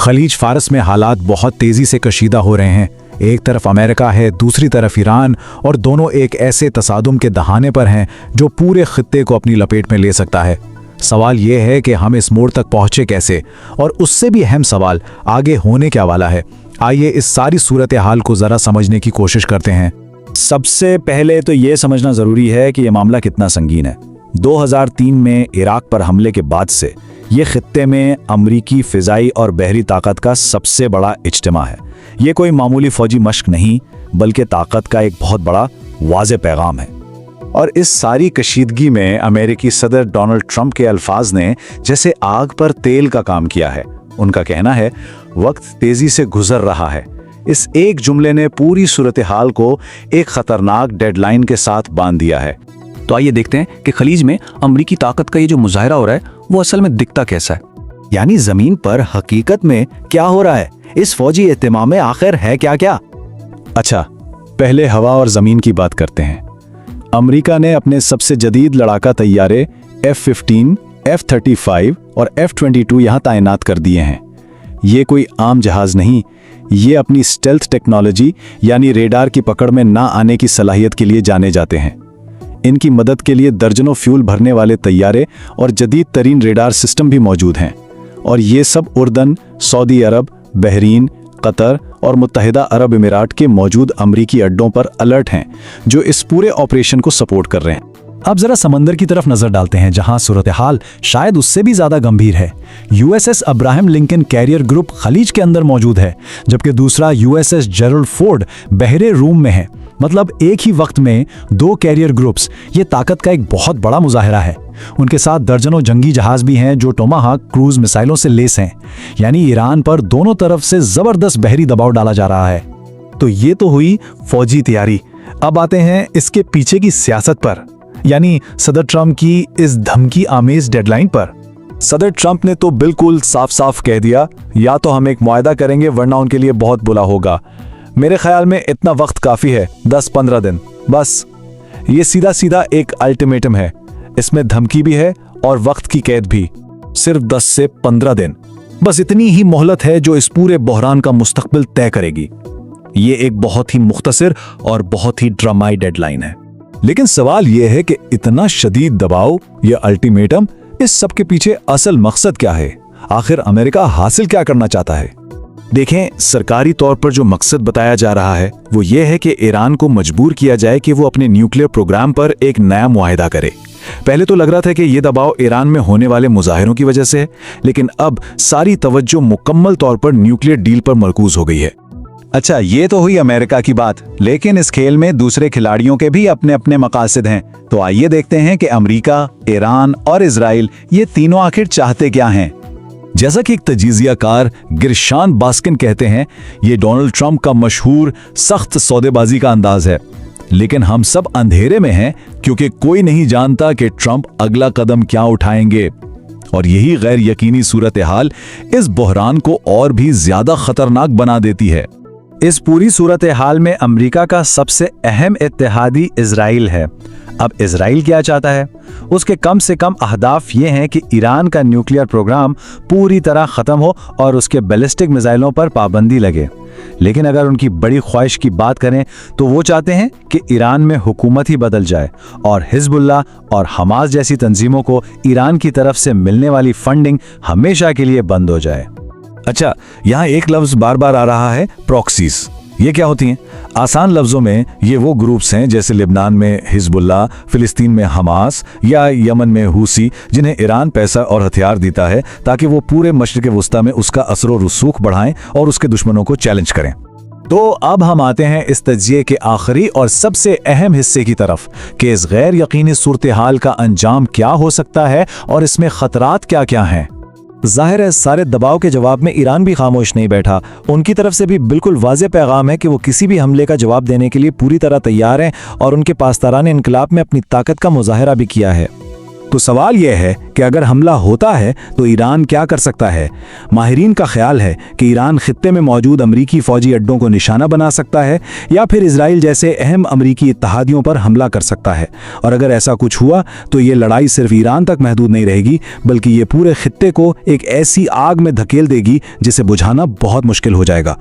खलीज फारस में हालात बहुत तेजी से कशीदा हो रहे हैं। एक तरफ अमेरिका है, दूसरी तरफ ईरान, और दोनों एक ऐसे तसादुम के दहाने पर हैं जो पूरे खित्ते को अपनी लपेट में ले सकता है। सवाल यह है कि हम इस मोड़ तक पहुंचे कैसे, और उससे भी अहम सवाल आगे होने क्या वाला है। आइए इस सारी सूरत हाल को जरा समझने की कोशिश करते हैं। सबसे पहले तो ये समझना जरूरी है कि यह मामला कितना संगीन है। 2003 में इराक पर हमले के बाद से ये खित्ते में अमरीकी फिजाई और बहरी ताकत का सबसे बड़ा इज्तिमा है। ये कोई मामूली फौजी मश्क नहीं, बल्कि ताकत का एक बहुत बड़ा वाज़े पैगाम है। और इस सारी कशीदगी में अमेरिकी सदर डोनाल्ड ट्रंप के अल्फाज ने जैसे आग पर तेल का काम किया है। उनका कहना है, वक्त तेजी से गुजर रहा है। इस एक जुमले ने पूरी सूरत हाल को एक खतरनाक डेडलाइन के साथ बांध दिया है। तो आइए देखते हैं कि खलीज में अमरीकी ताकत का ये जो मुजाहरा हो रहा है वो असल में दिखता कैसा है। यानी जमीन पर हकीकत में क्या हो रहा है, इस फौजी एहतिमाम में आखिर है क्या क्या। अच्छा, पहले हवा और जमीन की बात करते हैं। अमेरिका ने अपने सबसे जदीद लड़ाका तैयारे F-15, F-35 और F-22 यहां तैनात कर दिए हैं। ये कोई आम जहाज नहीं, ये अपनी स्टेल्थ टेक्नोलॉजी यानी रेडार की पकड़ में ना आने की सलाहियत के लिए जाने जाते हैं। इनकी मदद के लिए दर्जनों फ्यूल भरने वाले तैयारे और जदीद तरीन रेडार सिस्टम भी मौजूद हैं। और ये सब उर्दन, सऊदी अरब, बहरीन, कतर और मुत्तहिदा अरब अमीरात के मौजूद अमरीकी अड्डों पर अलर्ट हैं, जो इस पूरे ऑपरेशन को सपोर्ट कर रहे हैं। अब जरा समंदर की तरफ नजर डालते हैं, जहां सूरत हाल शायद उससे भी ज्यादा गंभीर है। USS Abraham Lincoln carrier group खलीज के अंदर मौजूद है, जबकि दूसरा USS जेरल्ड फोर्ड बहरे रूम में है। मतलब एक ही वक्त में दो कैरियर ग्रुप्स, ये ताकत का एक बहुत बड़ा मुजाहिरा है। उनके साथ दर्जनों जंगी जहाज भी हैं जो टोमाहाक क्रूज मिसाइलों से लेस हैं। यानी ईरान पर दोनों तरफ से जबरदस्त बहरी दबाव डाला जा रहा है। तो ये तो हुई फौजी तैयारी। अब आते हैं इसके पीछे की सियासत पर, यानी सदर ट्रंप की इस धमकी आमेज डेडलाइन पर। सदर ट्रंप ने तो बिल्कुल साफ साफ कह दिया, या तो हम एक मुआहदा करेंगे वरना उनके लिए बहुत बुरा होगा। मेरे ख्याल में इतना वक्त काफी है, 10-15 दिन बस। ये सीधा सीधा एक अल्टीमेटम है। इसमें धमकी भी है और वक्त की कैद भी, सिर्फ 10 से 15 दिन। बस इतनी ही मोहलत है जो इस पूरे बहरान का मुस्तकबिल तय करेगी। ये एक बहुत ही मुख्तसर और बहुत ही ड्रामाई डेडलाइन है। लेकिन सवाल यह है कि इतना शदीद दबाव, यह अल्टीमेटम, इस सब के पीछे असल मकसद क्या है? आखिर अमेरिका हासिल क्या करना चाहता है? देखें, सरकारी तौर पर जो मकसद बताया जा रहा है वो ये है कि ईरान को मजबूर किया जाए कि वो अपने न्यूक्लियर प्रोग्राम पर एक नया मुआहिदा करे। पहले तो लग रहा था कि ये दबाव ईरान में होने वाले मुजाहिरों की वजह से है, लेकिन अब सारी तवज्जो मुकम्मल तौर पर न्यूक्लियर डील पर मरकूज हो गई है। अच्छा, ये तो हुई अमेरिका की बात, लेकिन इस खेल में दूसरे खिलाड़ियों के भी अपने अपने मकासद हैं। तो आइए देखते हैं कि अमेरिका, ईरान और इजराइल ये तीनों आखिर चाहते क्या हैं। जैसा कि एक तजीजियाकार गिरशान बास्किन कहते हैं, ये डोनाल्ड ट्रंप का मशहूर सख्त सौदेबाजी का अंदाज है। लेकिन हम सब अंधेरे में हैं, क्योंकि कोई नहीं जानता कि ट्रंप अगला कदम क्या उठाएंगे। और यही गैर यकीनी सूरत हाल इस बहरान को और भी ज्यादा खतरनाक बना देती है। इस पूरी सूरत हाल में अमेरिका का सबसे अहम इत्तेहादी इजराइल है। अब इजराइल क्या चाहता है? उसके कम से कम अहदाफ ये हैं कि ईरान का न्यूक्लियर प्रोग्राम पूरी तरह ख़त्म हो और उसके बैलिस्टिक मिसाइलों पर पाबंदी लगे। लेकिन अगर उनकी बड़ी ख्वाहिश की बात करें तो वो चाहते हैं कि ईरान में हुकूमत ही बदल जाए और हिजबुल्लाह और हमास जैसी तंजीमों को ईरान की तरफ से मिलने वाली फंडिंग हमेशा के लिए बंद हो जाए। अच्छा, यहाँ एक लफ्ज बार बार आ रहा है, प्रॉक्सीज। ये क्या होती हैं? आसान लफ्जों में ये वो ग्रुप्स हैं जैसे लेबनान में हिजबुल्लाह, फिलिस्तीन में हमास या यमन में हुसी, जिन्हें ईरान पैसा और हथियार देता है ताकि वो पूरे मशरिक़ वस्ता में उसका असर और रसूख बढ़ाएं और उसके दुश्मनों को चैलेंज करें। तो अब हम आते हैं इस तज्जिये के आखिरी और सबसे अहम हिस्से की तरफ कि इस गैर यकीनी सूरत हाल का अंजाम क्या हो सकता है और इसमें खतरात क्या क्या हैं। जाहिर है सारे दबाव के जवाब में ईरान भी खामोश नहीं बैठा। उनकी तरफ से भी बिल्कुल वाज़ेह पैगाम है कि वो किसी भी हमले का जवाब देने के लिए पूरी तरह तैयार हैं और उनके पासदारान इनकलाब में अपनी ताकत का मुजाहरा भी किया है। तो सवाल यह है कि अगर हमला होता है तो ईरान क्या कर सकता है। माहिरीन का ख्याल है कि ईरान खित्ते में मौजूद अमरीकी फौजी अड्डों को निशाना बना सकता है या फिर इजराइल जैसे अहम अमरीकी इत्तेहादियों पर हमला कर सकता है। और अगर ऐसा कुछ हुआ तो ये लड़ाई सिर्फ ईरान तक महदूद नहीं रहेगी, बल्कि ये पूरे खित्ते को एक ऐसी आग में धकेल देगी जिसे बुझाना बहुत मुश्किल हो जाएगा।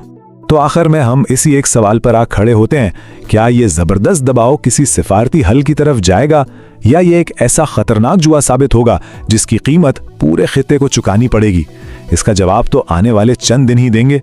तो आखिर में हम इसी एक सवाल पर आ खड़े होते हैं, क्या ये जबरदस्त दबाव किसी सिफारती हल की तरफ जाएगा या ये एक ऐसा खतरनाक जुआ साबित होगा जिसकी कीमत पूरे खित्ते को चुकानी पड़ेगी। इसका जवाब तो आने वाले चंद दिन ही देंगे।